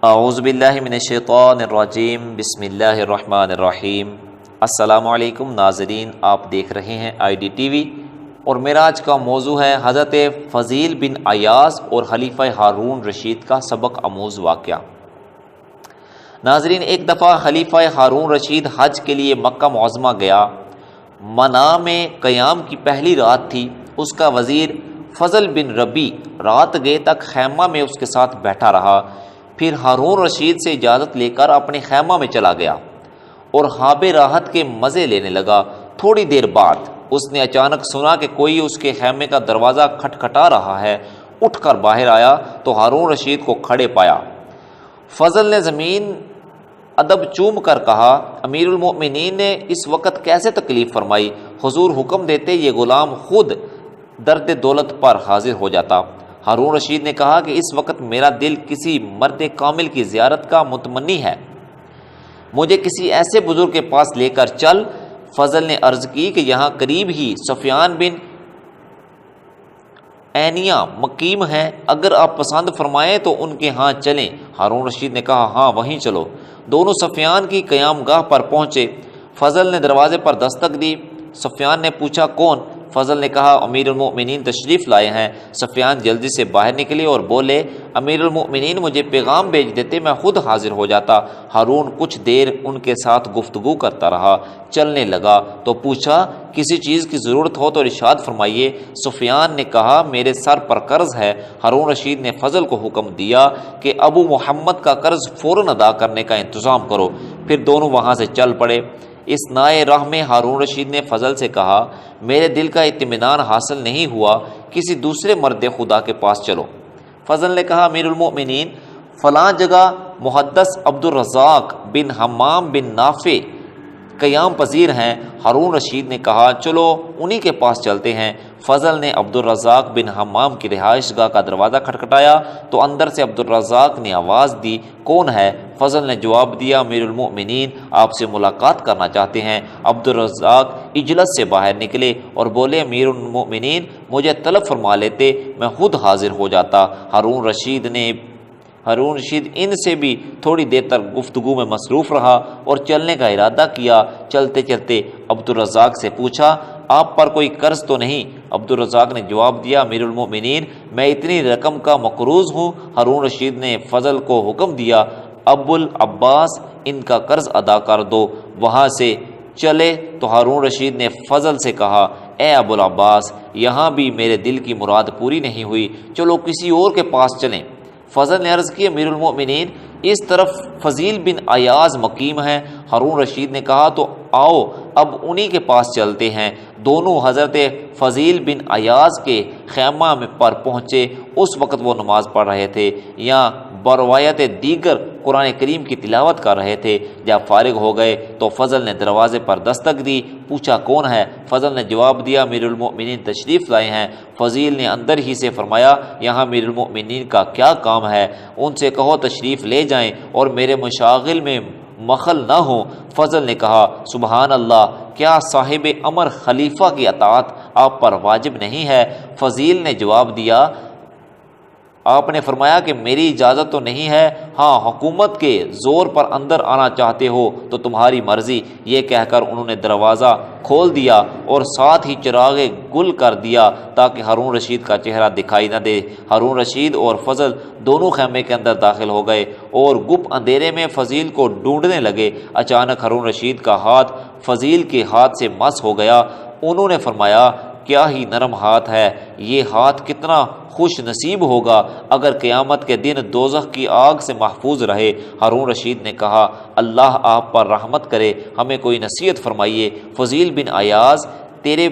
اعوذ باللہ من الشیطان الرجیم، بسم اللہ الرحمن الرحیم۔ السلام علیکم ناظرین، آپ دیکھ رہے ہیں آئی ڈی ٹی وی، اور میرا آج کا موضوع ہے حضرت فضیل بن عیاض اور خلیفہ ہارون رشید کا سبق آموز واقعہ۔ ناظرین، ایک دفعہ خلیفہ ہارون رشید حج کے لیے مکہ معظمہ گیا۔ منام میں قیام کی پہلی رات تھی۔ اس کا وزیر فضل بن ربی رات گئے تک خیمہ میں اس کے ساتھ بیٹھا رہا، پھر ہارون رشید سے اجازت لے کر اپنے خیمہ میں چلا گیا اور خواب راحت کے مزے لینے لگا۔ تھوڑی دیر بعد اس نے اچانک سنا کہ کوئی اس کے خیمے کا دروازہ کھٹکھٹا رہا ہے۔ اٹھ کر باہر آیا تو ہارون رشید کو کھڑے پایا۔ فضل نے زمین ادب چوم کر کہا، امیر المؤمنین نے اس وقت کیسے تکلیف فرمائی؟ حضور حکم دیتے یہ غلام خود درد دولت پر حاضر ہو جاتا۔ ہارون رشید نے کہا کہ اس وقت میرا دل کسی مرد کامل کی زیارت کا متمنی ہے، مجھے کسی ایسے بزرگ کے پاس لے کر چل۔ فضل نے عرض کی کہ یہاں قریب ہی سفیان بن عینیہ مقیم ہیں، اگر آپ پسند فرمائیں تو ان کے ہاں چلیں۔ ہارون رشید نے کہا، ہاں وہیں چلو۔ دونوں سفیان کی قیام گاہ پر پہنچے۔ فضل نے دروازے پر دستک دی۔ سفیان نے پوچھا، کون؟ فضل نے کہا، امیر المؤمنین تشریف لائے ہیں۔ سفیان جلدی سے باہر نکلے اور بولے، امیر المؤمنین مجھے پیغام بھیج دیتے، میں خود حاضر ہو جاتا۔ ہارون کچھ دیر ان کے ساتھ گفتگو کرتا رہا، چلنے لگا تو پوچھا، کسی چیز کی ضرورت ہو تو ارشاد فرمائیے۔ سفیان نے کہا، میرے سر پر قرض ہے۔ ہارون رشید نے فضل کو حکم دیا کہ ابو محمد کا قرض فوراً ادا کرنے کا انتظام کرو۔ پھر دونوں وہاں سے چل پڑے۔ اس نائے راہ میں ہارون رشید نے فضل سے کہا، میرے دل کا اطمینان حاصل نہیں ہوا، کسی دوسرے مرد خدا کے پاس چلو۔ فضل نے کہا، امیر المؤمنین فلاں جگہ محدث عبد الرزاق بن حمام بن نافع قیام پذیر ہیں۔ ہارون رشید نے کہا، چلو انہی کے پاس چلتے ہیں۔ فضل نے عبد الرزاق بن حمام کی رہائش گاہ کا دروازہ کھٹکھٹایا تو اندر سے عبد الرزاق نے آواز دی، کون ہے؟ فضل نے جواب دیا، امیر المؤمنین آپ سے ملاقات کرنا چاہتے ہیں۔ عبد الرزاق اجلس سے باہر نکلے اور بولے، امیر المؤمنین مجھے طلب فرما لیتے، میں خود حاضر ہو جاتا۔ ہارون رشید ان سے بھی تھوڑی دیر تک گفتگو میں مصروف رہا اور چلنے کا ارادہ کیا۔ چلتے چلتے عبد الرزاق سے پوچھا، آپ پر کوئی قرض تو نہیں؟ عبد الرزاق نے جواب دیا، امیر المؤمنین میں اتنی رقم کا مقروض ہوں۔ ہارون رشید نے فضل کو حکم دیا، ابو العباس ان کا قرض ادا کر دو۔ وہاں سے چلے تو ہارون رشید نے فضل سے کہا، اے ابو العباس یہاں بھی میرے دل کی مراد پوری نہیں ہوئی، چلو کسی اور کے پاس چلیں۔ فضل نے عرض کی، امیر المؤمنین اس طرف فضیل بن عیاض مقیم ہیں۔ ہارون رشید نے کہا، تو آؤ اب انہی کے پاس چلتے ہیں۔ دونوں حضرت فضیل بن عیاض کے خیمہ میں پر پہنچے۔ اس وقت وہ نماز پڑھ رہے تھے یا بروایت دیگر قرآن کریم کی تلاوت کر رہے تھے۔ جب فارغ ہو گئے تو فضل نے دروازے پر دستک دی، پوچھا، کون ہے؟ فضل نے جواب دیا، امیر المؤمنین تشریف لائے ہیں۔ فضیل نے اندر ہی سے فرمایا، یہاں امیر المؤمنین کا کیا کام ہے؟ ان سے کہو تشریف لے جائیں اور میرے مشاغل میں مخل نہ ہوں۔ فضل نے کہا، سبحان اللہ، کیا صاحب امر خلیفہ کی اطاعت آپ پر واجب نہیں ہے؟ فضیل نے جواب دیا، آپ نے فرمایا کہ میری اجازت تو نہیں ہے، ہاں حکومت کے زور پر اندر آنا چاہتے ہو تو تمہاری مرضی۔ یہ کہہ کر انہوں نے دروازہ کھول دیا اور ساتھ ہی چراغ گل کر دیا تاکہ ہارون رشید کا چہرہ دکھائی نہ دے۔ ہارون رشید اور فضل دونوں خیمے کے اندر داخل ہو گئے اور گپ اندھیرے میں فضیل کو ڈھونڈنے لگے۔ اچانک ہارون رشید کا ہاتھ فضیل کے ہاتھ سے مس ہو گیا۔ انہوں نے فرمایا، کیا ہی نرم ہاتھ ہے، یہ ہاتھ کتنا خوش نصیب ہوگا اگر قیامت کے دن دوزخ کی آگ سے محفوظ رہے۔ ہارون رشید نے کہا، اللہ آپ پر رحمت کرے، ہمیں کوئی نصیحت فرمائیے۔ فضیل بن عیاض تیرے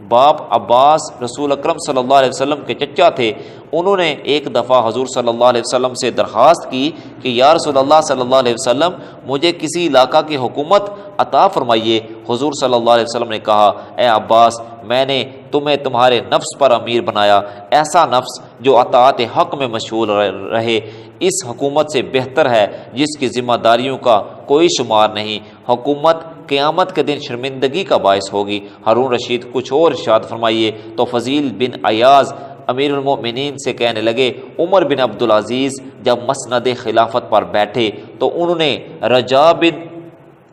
باپ عباس رسول اکرم صلی اللہ علیہ وسلم کے چچا تھے۔ انہوں نے ایک دفعہ حضور صلی اللہ علیہ وسلم سے درخواست کی کہ یا رسول اللہ صلی اللہ علیہ وسلم مجھے کسی علاقہ کی حکومت عطا فرمائیے۔ حضور صلی اللہ علیہ وسلم نے کہا، اے عباس میں نے تمہیں تمہارے نفس پر امیر بنایا، ایسا نفس جو اطاعت حق میں مشغول رہے، اس حکومت سے بہتر ہے جس کی ذمہ داریوں کا کوئی شمار نہیں۔ حکومت قیامت کے دن شرمندگی کا باعث ہوگی۔ ہارون رشید کچھ اور ارشاد فرمائیے۔ تو فضیل بن عیاض امیر المؤمنین سے کہنے لگے عمر بن عبدالعزیز جب مسند خلافت پر بیٹھے تو انہوں نے رجا بن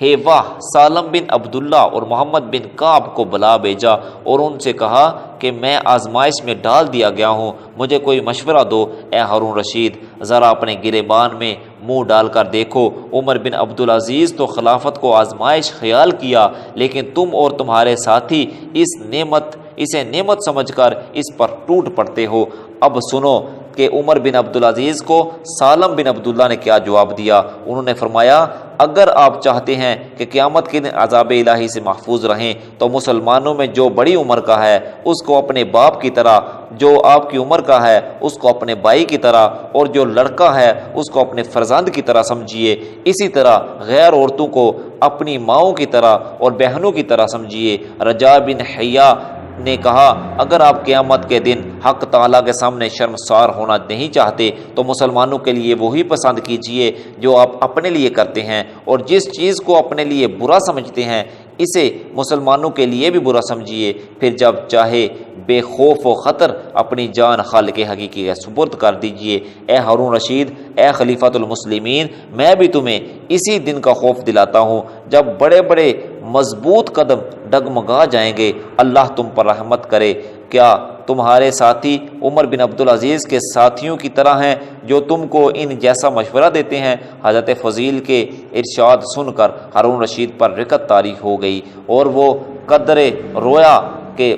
ہیواہ، سالم بن عبداللہ اور محمد بن کعب کو بلا بھیجا اور ان سے کہا کہ میں آزمائش میں ڈال دیا گیا ہوں، مجھے کوئی مشورہ دو۔ اے ہارون رشید، ذرا اپنے گریبان میں منہ ڈال کر دیکھو۔ عمر بن عبدالعزیز تو خلافت کو آزمائش خیال کیا، لیکن تم اور تمہارے ساتھی اسے نعمت سمجھ کر اس پر ٹوٹ پڑتے ہو۔ اب سنو کہ عمر بن عبدالعزیز کو سالم بن عبداللہ نے کیا جواب دیا۔ انہوں نے فرمایا اگر آپ چاہتے ہیں کہ قیامت کے دن عذاب الہی سے محفوظ رہیں تو مسلمانوں میں جو بڑی عمر کا ہے اس کو اپنے باپ کی طرح، جو آپ کی عمر کا ہے اس کو اپنے بھائی کی طرح، اور جو لڑکا ہے اس کو اپنے فرزند کی طرح سمجھیے۔ اسی طرح غیر عورتوں کو اپنی ماؤں کی طرح اور بہنوں کی طرح سمجھیے۔ رجا بن حیا نے کہا اگر آپ قیامت کے دن حق تعالیٰ کے سامنے شرمسار ہونا نہیں چاہتے تو مسلمانوں کے لیے وہی پسند کیجئے جو آپ اپنے لیے کرتے ہیں، اور جس چیز کو اپنے لیے برا سمجھتے ہیں اسے مسلمانوں کے لیے بھی برا سمجھیے، پھر جب چاہے بے خوف و خطر اپنی جان خالق حقیقی کے سپرد کر دیجئے۔ اے ہارون رشید، اے خلیفۃ المسلمین، میں بھی تمہیں اسی دن کا خوف دلاتا ہوں جب بڑے بڑے مضبوط قدم ڈگمگا جائیں گے، اللہ تم پر رحمت کرے۔ کیا تمہارے ساتھی عمر بن عبدالعزیز کے ساتھیوں کی طرح ہیں جو تم کو ان جیسا مشورہ دیتے ہیں؟ حضرت فضیل کے ارشاد سن کر ہارون رشید پر رکت طاری ہو گئی اور وہ قدر رویا کے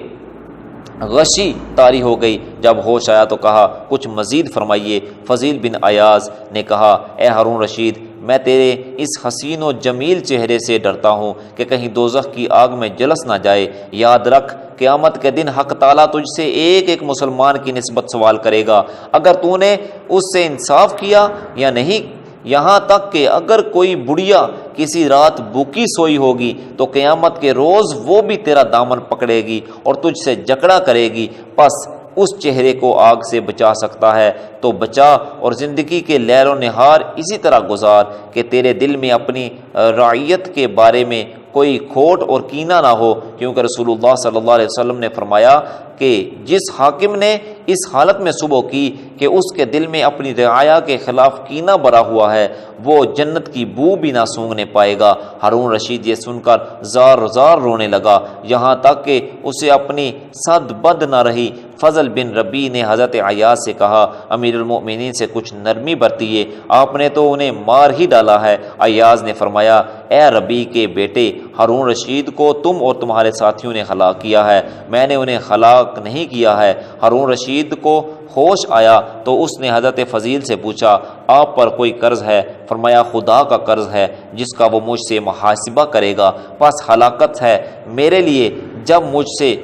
غشی طاری ہو گئی۔ جب ہوش آیا تو کہا کچھ مزید فرمائیے۔ فضیل بن ایاز نے کہا اے ہارون رشید، میں تیرے اس حسین و جمیل چہرے سے ڈرتا ہوں کہ کہیں دوزخ کی آگ میں جلس نہ جائے۔ یاد رکھ قیامت کے دن حق تعالیٰ تجھ سے ایک ایک مسلمان کی نسبت سوال کرے گا، اگر تو نے اس سے انصاف کیا یا نہیں، یہاں تک کہ اگر کوئی بڑھیا کسی رات بھوکی سوئی ہوگی تو قیامت کے روز وہ بھی تیرا دامن پکڑے گی اور تجھ سے جکڑا کرے گی۔ پس اس چہرے کو آگ سے بچا سکتا ہے تو بچا، اور زندگی کے لیل و نہار اسی طرح گزار کہ تیرے دل میں اپنی رعیت کے بارے میں کوئی کھوٹ اور کینہ نہ ہو، کیونکہ رسول اللہ صلی اللہ علیہ وسلم نے فرمایا کہ جس حاکم نے اس حالت میں صبح کی کہ اس کے دل میں اپنی رعایا کے خلاف کینہ بھرا ہوا ہے، وہ جنت کی بو بھی نہ سونگنے پائے گا۔ ہارون رشید یہ سن کر زار زار رونے لگا، یہاں تک کہ اسے اپنی صد بد نہ رہی۔ فضل بن ربی نے حضرت ایاز سے کہا امیر المؤمنین سے کچھ نرمی برتیے، آپ نے تو انہیں مار ہی ڈالا ہے۔ ایاز نے فرمایا اے ربی کے بیٹے، ہارون رشید کو تم اور تمہارے ساتھیوں نے ہلاک کیا ہے، میں نے انہیں ہلاک نہیں کیا ہے۔ ہارون رشید کو ہوش آیا تو اس نے حضرت فضیل سے پوچھا آپ پر کوئی قرض ہے؟ فرمایا خدا کا قرض ہے جس کا وہ مجھ سے محاسبہ کرے گا، پس ہلاکت ہے میرے لیے جب مجھ سے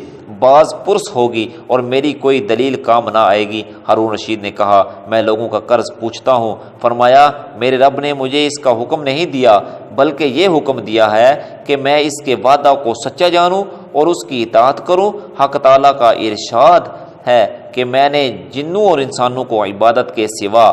باز پرس ہوگی اور میری کوئی دلیل کام نہ آئے گی۔ ہارون رشید نے کہا میں لوگوں کا قرض پوچھتا ہوں۔ فرمایا میرے رب نے مجھے اس کا حکم نہیں دیا، بلکہ یہ حکم دیا ہے کہ میں اس کے وعدہ کو سچا جانوں اور اس کی اطاعت کروں۔ حق تعالیٰ کا ارشاد ہے کہ میں نے جنوں اور انسانوں کو عبادت کے سوا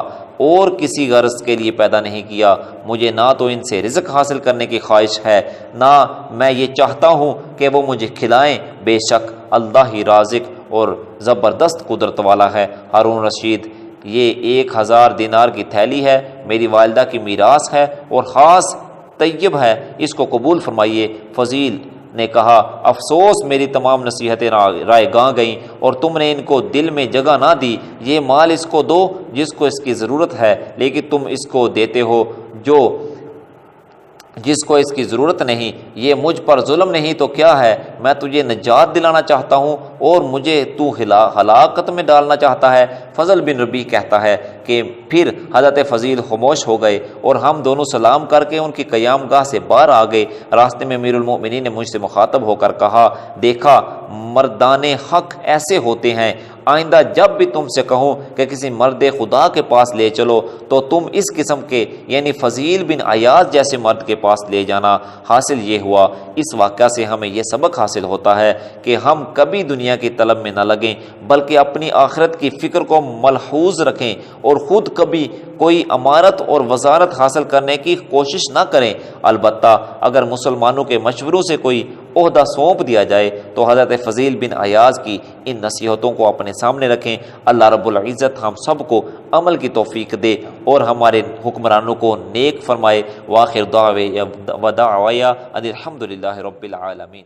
اور کسی غرض کے لیے پیدا نہیں کیا، مجھے نہ تو ان سے رزق حاصل کرنے کی خواہش ہے نہ میں یہ چاہتا ہوں کہ وہ مجھے کھلائیں، بے شک اللہ ہی رازق اور زبردست قدرت والا ہے۔ ہارون رشید یہ 1000 دینار کی تھیلی ہے، میری والدہ کی میراث ہے اور خاص طیب ہے، اس کو قبول فرمائیے۔ فضیل نے کہا افسوس میری تمام نصیحتیں رائے گاں گئیں اور تم نے ان کو دل میں جگہ نہ دی۔ یہ مال اس کو دو جس کو اس کی ضرورت ہے، لیکن تم اس کو دیتے ہو جس کو اس کی ضرورت نہیں۔ یہ مجھ پر ظلم نہیں تو کیا ہے؟ میں تجھے نجات دلانا چاہتا ہوں اور مجھے تو ہلاکت میں ڈالنا چاہتا ہے۔ فضل بن ربی کہتا ہے کہ پھر حضرت فضیل خاموش ہو گئے اور ہم دونوں سلام کر کے ان کی قیام گاہ سے باہر آ گئے۔ راستے میں امیر المؤمنین نے مجھ سے مخاطب ہو کر کہا دیکھا مردان حق ایسے ہوتے ہیں، آئندہ جب بھی تم سے کہوں کہ کسی مرد خدا کے پاس لے چلو تو تم اس قسم کے یعنی فضیل بن ایاز جیسے مرد کے پاس لے جانا۔ حاصل یہ ہوا اس واقعہ سے ہمیں یہ سبق حاصل ہوتا ہے کہ ہم کبھی دنیا دنیا کی طلب میں نہ لگیں بلکہ اپنی آخرت کی فکر کو ملحوظ رکھیں اور خود کبھی کوئی امارت اور وزارت حاصل کرنے کی کوشش نہ کریں۔ البتہ اگر مسلمانوں کے مشوروں سے کوئی عہدہ سونپ دیا جائے تو حضرت فضیل بن عیاض کی ان نصیحتوں کو اپنے سامنے رکھیں۔ اللہ رب العزت ہم سب کو عمل کی توفیق دے اور ہمارے حکمرانوں کو نیک فرمائے۔ وآخر دعوایا ان الحمد للہ رب العالمین۔